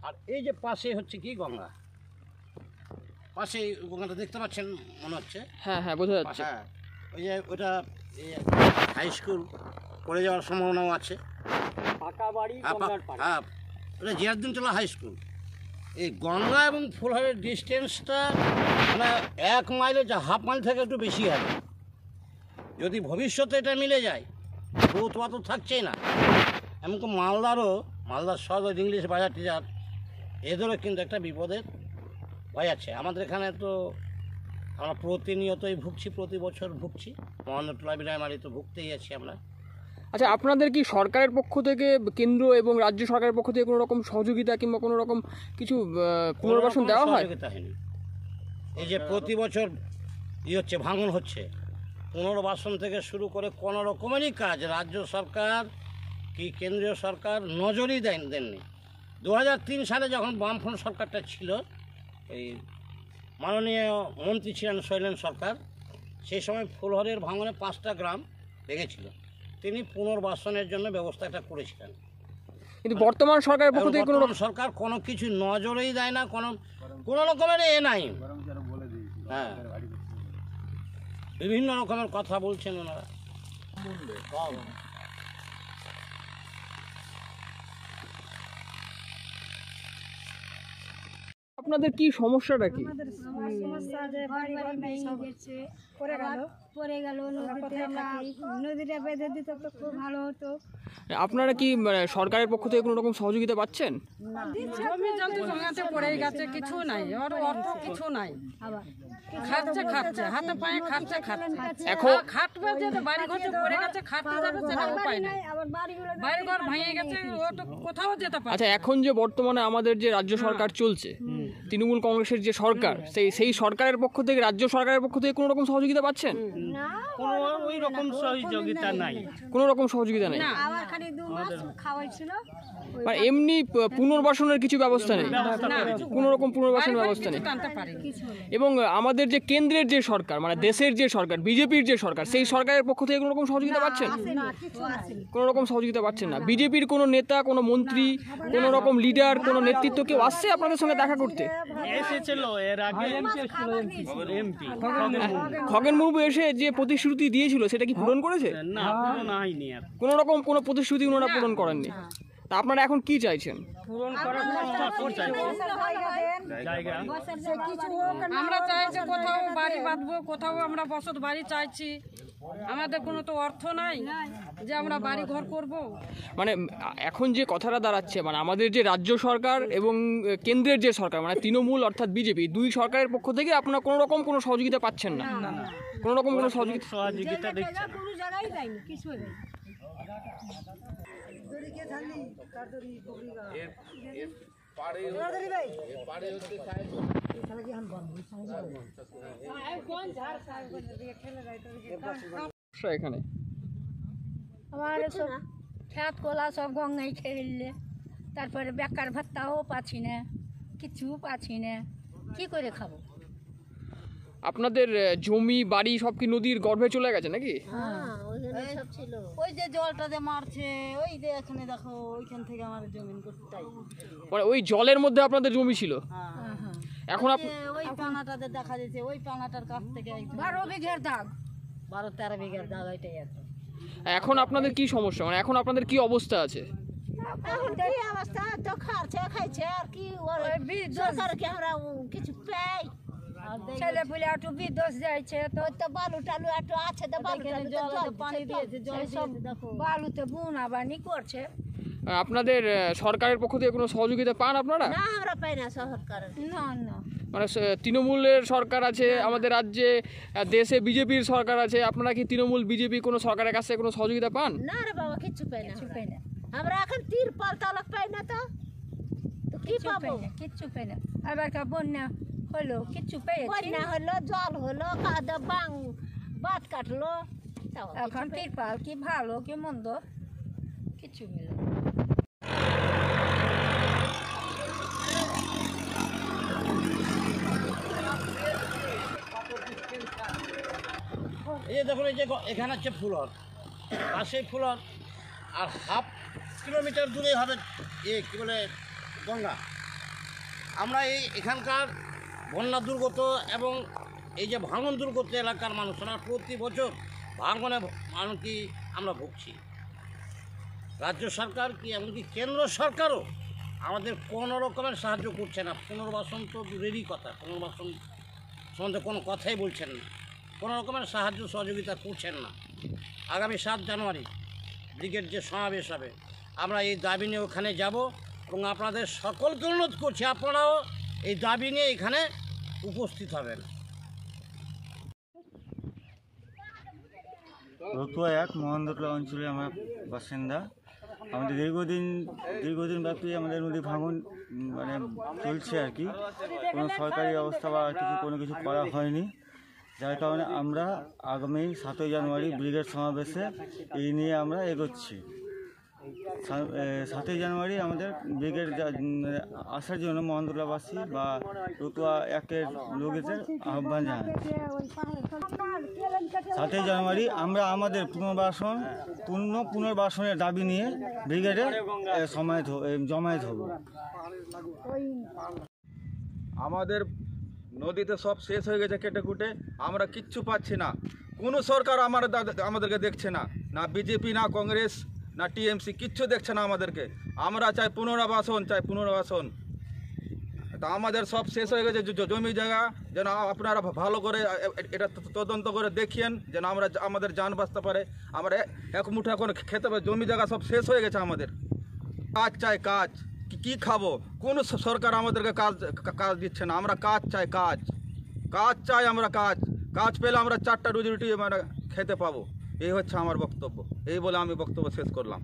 আর এই যে পাশে হচ্ছে কি গঙ্গা, পাশে গঙ্গাটা দেখতে পাচ্ছেন মনে হচ্ছে। হ্যাঁ হ্যাঁ বোঝা যাচ্ছে। হ্যাঁ, ওই যে ওটা হাই স্কুল পড়ে যাওয়ার সম্ভাবনাও আছে। হ্যাঁ, ওটা জিয়ারুদ্দিনটোলা হাই স্কুল। এই গঙ্গা এবং ফুলহারের ডিস্টেন্সটা মানে 1 মাইলে যা হাফ মাইল থেকে একটু বেশি হবে। যদি ভবিষ্যতে এটা মিলে যায় ভূত তো থাকছেই না। এমনকি মালদার শহর ইংলিশ বাজার টিজার এদেরও কিন্তু একটা বিপদের ভয় আছে। আমাদের এখানে তো আমরা প্রতিনিয়তই ভুগছি, প্রতি বছর ভুগছি। মহেন্দ্রটোলা বিলাইমারি তো ভুগতেই আছি আমরা। আচ্ছা, আপনাদের কি সরকারের পক্ষ থেকে, কেন্দ্র এবং রাজ্য সরকারের পক্ষ থেকে কোনো রকম সহযোগিতা কিংবা কোনো রকম কিছু পুনর্বাসন দেওয়া হয়? সহযোগিতা হয়নি। এই যে প্রতি বছর হচ্ছে, ভাঙন হচ্ছে, পুনর্বাসন থেকে শুরু করে কোনো রকমেরই কাজ রাজ্য সরকার কি কেন্দ্রীয় সরকার নজরই দেননি। 2003 সালে যখন বামফ্রন্ট সরকারটা ছিল, এই মাননীয় মন্ত্রী ছিলেন শৈলেন সরকার, সেই সময় ফুলহরের ভাঙনে 5টা গ্রাম ভেঙেছিল। তিনি পুনর্বাসনের জন্য ব্যবস্থা একটা করেছিলেন। কিন্তু বর্তমান সরকারের পক্ষ থেকে কোনো সরকার কোনো কিছু নজরেই দেয় না, কোনো রকমের নাই। হ্যাঁ, বিভিন্ন রকমের কথা বলছেন ওনারা। আপনাদের কি সমস্যাটা কি? সমস্যা যে বাড়ি ঘর সব পড়ে গেল নদীটা বেঁধে দিত তো খুব ভালো হতো। আপনারা কি সরকারের পক্ষ থেকে কোনো রকম সহযোগিতা পাচ্ছেন? জমি জলদি জমাতে পড়ে গেছে, কিছু নাই, ওর অর্থ কিছু নাই। খাচ্ছে হাতে পায়ে খাচ্ছে। এখন খাটবে যে বাড়ি ঘর পড়ে গেছে, খাটতে যাবে সেটা উপায় নাই। বাড়ি ঘর ভেঙে গেছে, ও তো কোথাও যেতে পারে। আচ্ছা, এখন যে বর্তমানে আমাদের যে রাজ্য সরকার চলছে, তৃণমূল কংগ্রেসের যে সরকার, সেই সরকারের পক্ষ থেকে, রাজ্য সরকারের পক্ষ থেকে কোনো রকম সহযোগিতা পাচ্ছেন? ওই রকম সহযোগিতা নাই, কোনো রকম সহযোগিতা নেই। আবার খালি 2 মাস খাওয়াইছিল। মানে এমনি পুনর্বাসনের কিছু ব্যবস্থা নেই, কোনো রকম পুনর্বাসনের ব্যবস্থা নেই। এবং আমাদের যে কেন্দ্রের যে সরকার, মানে দেশের যে সরকার, বিজেপির যে সরকার, সেই সরকারের পক্ষ থেকে কোনো রকম সহযোগিতা পাচ্ছেন? কোনো রকম সহযোগিতা পাচ্ছেন না। বিজেপির কোনো নেতা, কোনো মন্ত্রী, কোনো রকম লিডার, কোনো নেতৃত্ব কেউ আসছে আপনাদের সঙ্গে দেখা করতে? এসেছিল এর আগে এমপি খগেন মুর্মু এসে যে প্রতিশ্রুতি দিয়েছিল সেটা কি পূরণ করেছে? না, পূরণ হয়নি। আর কোনো রকম কোনো প্রতিশ্রুতি ওনারা পূরণ করেননি। তা আপনারা এখন কি চাইছেন? পূরণ করার জায়গা আমরা চাইছি কোথাও বাড়ি বাঁধবো, কোথাও আমরা বসত বাড়ি চাইছি। আমাদের কোনো তো অর্থ নাই যে আমরা বাড়ি ঘর করব। মানে এখন যে কথাটা দাঁড়াচ্ছে, মানে আমাদের যে রাজ্য সরকার এবং কেন্দ্রের যে সরকার, মানে তৃণমূল অর্থাৎ বিজেপি, দুই সরকারের পক্ষ থেকে আপনারা কোনো রকম কোনো সহযোগিতা পাচ্ছেন না? কোনো রকম কোনো সহযোগিতা দিচ্ছে না। কোনো জায়গায় দেয়নি, কিছু দেয়নি। এখানে আমার সব খেত কোলা সব গঙ্গায় খেললে, তারপরে বেকার ভাত্তাও পাচ্ছি না, কিছু পাচ্ছি না, কি করে খাবো? আপনাদের জমি বাড়ি সব কি নদীর গর্ভে চলে গেছে নাকি? ওই যে জলটা যে মারছে, ওই যে এখানে দেখো, ওইখান থেকে আমার জমিন করতে, মানে ওই জলের মধ্যে আপনাদের জমি ছিল। এখন ওই পানাটাতে দেখা যাচ্ছে, ওই পানাটার কাছ থেকে 12 বিঘার দাগ, 12-13 বিঘার দাগ ওইটাই আছে। এখন আপনাদের কি সমস্যা, মানে এখন আপনাদের কি অবস্থা আছে? এখন কি অবস্থা, তো খাইছে আর কি, সরকার কি আমরা কিছু পাই? ছেলে পুলে একটু বিদেশ যাইছে, তো তো বালু টালু একটু আছে, তো বালু টালু পানি দিয়েছে, জল সব দেখো বালুতে বুনা বানি করছে। আপনাদের সরকারের পক্ষ থেকে কোনো সহযোগিতা পান আপনারা? না, আমরা পাই না সরকারের। না না, মানে তৃণমূলের সরকার আছে আমাদের রাজ্যে, দেশে বিজেপির সরকার আছে, আপনারা কি তৃণমূল বিজেপি কোনো সরকারের কাছে কোনো সহযোগিতা পান? না রে বাবা, কিচ্ছু পাই না, কিছু পাই না। আমরা এখন তিরপাল তালক পাই না, তো কি পাবো? কিচ্ছু পাই না। আবার বন্যা হলো, কিচ্ছু পেয়েছি বন্যা হলো, জল হলো, কাদা বাঁধ কাটলো, এখন তিরপাল কি ভালো কি মন্দ কিছু মিলে। এই যে দেখুন, এই যে এখানে হচ্ছে ফুলহর, পাশেই ফুলহর, আর হাফ কিলোমিটার দূরে হবে কী বলে গঙ্গা, আমরা এখানকার বন্যা দুর্গত এবং এই যে ভাঙন দুর্গত এলাকার মানুষরা প্রতি বছর ভাঙনে এমনকি আমরা ভুগছি। রাজ্য সরকার কি এমনকি কেন্দ্র সরকারও আমাদের কোনো রকমের সাহায্য করছে না। পুনর্বাসন তো দূরেরই কথা, পুনর্বাসন সম্বন্ধে কোনো কথাই বলছেন না, কোনো রকমের সাহায্য সহযোগিতা করছেন না। আগামী 7 জানুয়ারি ব্রিগেড যে সমাবেশ হবে, আমরা এই দাবি নিয়ে ওখানে যাব এবং আপনাদের সকলকে অনুরোধ করছি আপনারাও এই দাবি নিয়ে এখানে উপস্থিত হবেন। রতুয়া 1 মোহনদোটলা অঞ্চলে আমার বাসিন্দা। আমাদের দীর্ঘদিন ব্যাপী আমাদের নদী ভাঙন মানে চলছে আর কি। কোনো সরকারি ব্যবস্থা বা কোনো কিছু করা হয়নি, যার কারণে আমরা আগামী 7 জানুয়ারি ব্রিগেড সমাবেশে এই নিয়ে আমরা এগোচ্ছি। 7 জানুয়ারি আমাদের ব্রিগেড আসার জন্য মোহনদোটলাবাসী বা রতুয়া 1-এর লোকেদের আহ্বান জানাই। 7 জানুয়ারি আমরা আমাদের পুনর্বাসনের দাবি নিয়ে ব্রিগেডে জমায়েত হব। আমাদের নদীতে সব শেষ হয়ে গেছে কেটে কুটে, আমরা কিচ্ছু পাচ্ছি না। কোনো সরকার আমাদেরকে দেখছে না, না বিজেপি, না কংগ্রেস, না টিএমসি, কিচ্ছু দেখছে না আমাদেরকে। আমরা চাই পুনর্বাসন। তা আমাদের সব শেষ হয়ে গেছে জমি জায়গা, যেন আপনারা ভালো করে এটা তদন্ত করে দেখিয়েন, যেন আমাদের জান বাঁচতে পারে। আমরা এক মুঠো এখন খেতে পারি, জমি জায়গা সব শেষ হয়ে গেছে আমাদের। কাজ চাই, কাজ। কি খাবো? কোন সরকার আমাদেরকে কাজ দিচ্ছে না। আমরা কাজ চাই, আমরা কাজ পেলে আমরা 4টা রুজি রুটি মানে খেতে পাবো। এই হচ্ছে আমার বক্তব্য। এই বলে আমি বক্তব্য শেষ করলাম।